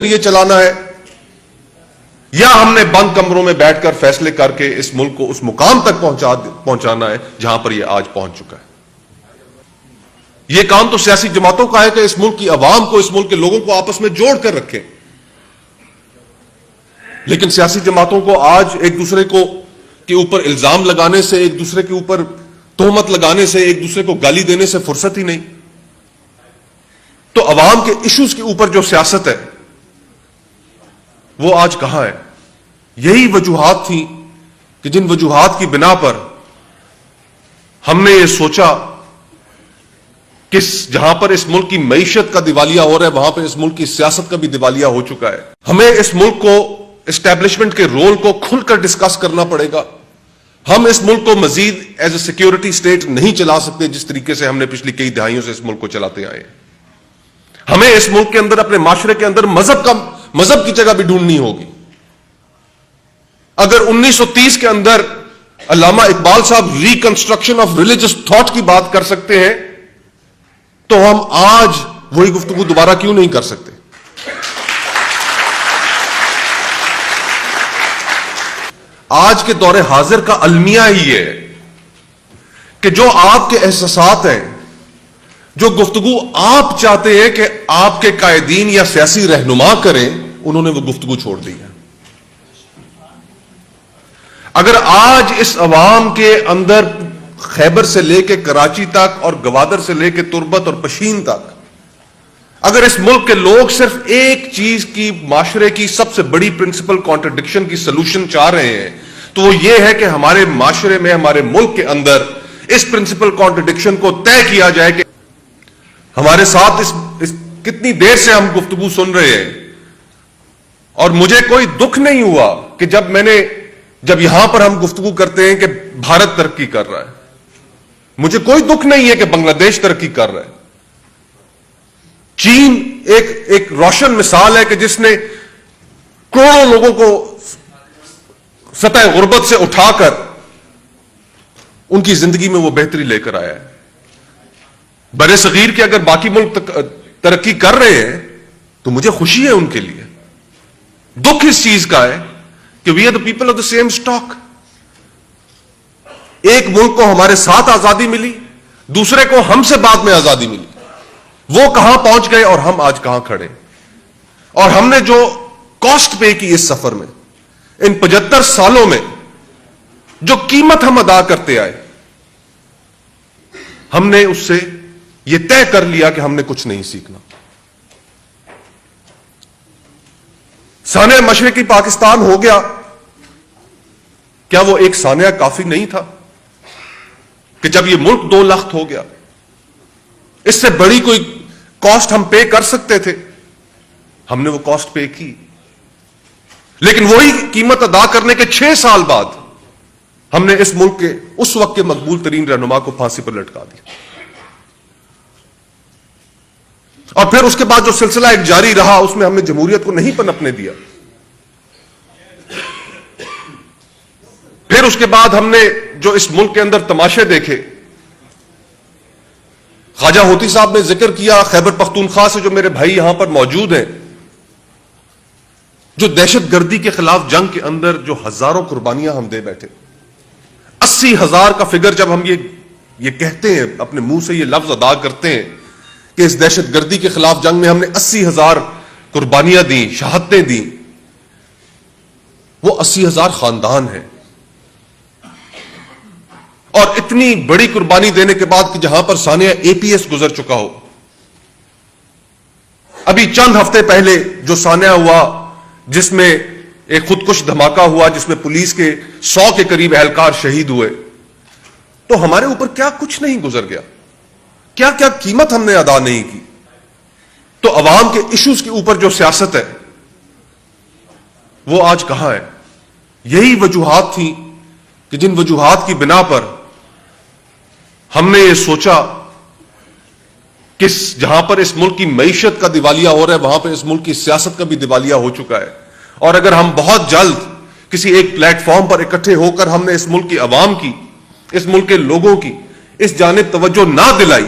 یہ چلانا ہے یا ہم نے بند کمروں میں بیٹھ کر فیصلے کر کے اس ملک کو اس مقام تک پہنچانا ہے جہاں پر یہ آج پہنچ چکا ہے. یہ کام تو سیاسی جماعتوں کا ہے کہ اس ملک کی عوام کو, اس ملک کے لوگوں کو آپس میں جوڑ کر رکھیں. لیکن سیاسی جماعتوں کو آج ایک دوسرے کے اوپر الزام لگانے سے, ایک دوسرے کے اوپر تہمت لگانے سے, ایک دوسرے کو گالی دینے سے فرصت ہی نہیں. تو عوام کے ایشوز کے اوپر جو سیاست ہے وہ آج کہاں ہے؟ یہی وجوہات تھیں کہ جن وجوہات کی بنا پر ہم نے یہ سوچا کہ جہاں پر اس ملک کی معیشت کا دیوالیہ ہو رہا ہے وہاں پر اس ملک کی سیاست کا بھی دیوالیہ ہو چکا ہے. ہمیں اس ملک کو اسٹیبلشمنٹ کے رول کو کھل کر ڈسکس کرنا پڑے گا. ہم اس ملک کو مزید ایز اے سیکیورٹی سٹیٹ نہیں چلا سکتے جس طریقے سے ہم نے پچھلی کئی دہائیوں سے اس ملک کو چلاتے آئے ہیں. ہمیں اس ملک کے اندر, اپنے معاشرے کے اندر مذہب کی جگہ بھی ڈھونڈنی ہوگی. اگر 1930 کے اندر علامہ اقبال صاحب ریکنسٹرکشن آف ریلیجس تھاٹ کی بات کر سکتے ہیں تو ہم آج وہی گفتگو دوبارہ کیوں نہیں کر سکتے؟ آج کے دور حاضر کا المیہ ہی ہے کہ جو آپ کے احساسات ہیں, جو گفتگو آپ چاہتے ہیں کہ آپ کے قائدین یا سیاسی رہنما کریں, انہوں نے وہ گفتگو چھوڑ دی ہے. اگر آج اس عوام کے اندر خیبر سے لے کے کراچی تک اور گوادر سے لے کے تربت اور پشین تک اگر اس ملک کے لوگ صرف ایک چیز کی, معاشرے کی سب سے بڑی پرنسپل کانٹرڈکشن کی سلوشن چاہ رہے ہیں تو وہ یہ ہے کہ ہمارے معاشرے میں, ہمارے ملک کے اندر اس پرنسپل کانٹرڈکشن کو طے کیا جائے کہ ہمارے ساتھ اس کتنی دیر سے ہم گفتگو سن رہے ہیں اور مجھے کوئی دکھ نہیں ہوا کہ جب یہاں پر ہم گفتگو کرتے ہیں کہ بھارت ترقی کر رہا ہے, مجھے کوئی دکھ نہیں ہے کہ بنگلہ دیش ترقی کر رہا ہے. چین ایک روشن مثال ہے کہ جس نے کروڑوں لوگوں کو سطح غربت سے اٹھا کر ان کی زندگی میں وہ بہتری لے کر آیا ہے. بر صغیر کے اگر باقی ملک ترقی کر رہے ہیں تو مجھے خوشی ہے ان کے لیے. دکھ اس چیز کا ہے کہ we are the people of the same stock. ایک ملک کو ہمارے ساتھ آزادی ملی, دوسرے کو ہم سے بعد میں آزادی ملی. وہ کہاں پہنچ گئے اور ہم آج کہاں کھڑے. اور ہم نے جو کاسٹ پے کی اس سفر میں, ان 75 سالوں میں جو قیمت ہم ادا کرتے آئے, ہم نے اس سے یہ طے کر لیا کہ ہم نے کچھ نہیں سیکھنا. سانحہ مشرقی پاکستان ہو گیا, کیا وہ ایک سانحہ کافی نہیں تھا کہ جب یہ ملک 2 لخت ہو گیا اس سے بڑی کوئی کاسٹ ہم پے کر سکتے تھے؟ ہم نے وہ کاسٹ پے کی, لیکن وہی قیمت ادا کرنے کے 6 سال بعد ہم نے اس ملک کے اس وقت کے مقبول ترین رہنما کو پھانسی پر لٹکا دیا. اور پھر اس کے بعد جو سلسلہ ایک جاری رہا اس میں ہم نے جمہوریت کو نہیں پنپنے دیا. پھر اس کے بعد ہم نے جو اس ملک کے اندر تماشے دیکھے, خواجہ ہوتی صاحب نے ذکر کیا خیبر پختونخوا سے جو میرے بھائی یہاں پر موجود ہیں, جو دہشت گردی کے خلاف جنگ کے اندر جو ہزاروں قربانیاں ہم دے بیٹھے. 80,000 کا فگر جب ہم یہ کہتے ہیں, اپنے منہ سے یہ لفظ ادا کرتے ہیں کہ اس دہشت گردی کے خلاف جنگ میں ہم نے 80,000 قربانیاں دیں, شہادتیں دیں, وہ 80,000 خاندان ہیں. اور اتنی بڑی قربانی دینے کے بعد کہ جہاں پر سانحہ APS گزر چکا ہو. ابھی چند ہفتے پہلے جو سانحہ ہوا جس میں ایک خودکش دھماکہ ہوا جس میں پولیس کے 100 کے قریب اہلکار شہید ہوئے, تو ہمارے اوپر کیا کچھ نہیں گزر گیا, کیا کیا قیمت ہم نے ادا نہیں کی. تو عوام کے ایشوز کے اوپر جو سیاست ہے وہ آج کہاں ہے؟ یہی وجوہات تھیں کہ جن وجوہات کی بنا پر ہم نے یہ سوچا کہ جہاں پر اس ملک کی معیشت کا دیوالیہ ہو رہا ہے وہاں پر اس ملک کی سیاست کا بھی دیوالیہ ہو چکا ہے. اور اگر ہم بہت جلد کسی ایک پلیٹ فارم پر اکٹھے ہو کر ہم نے اس ملک کی عوام کی, اس ملک کے لوگوں کی اس جانب توجہ نہ دلائی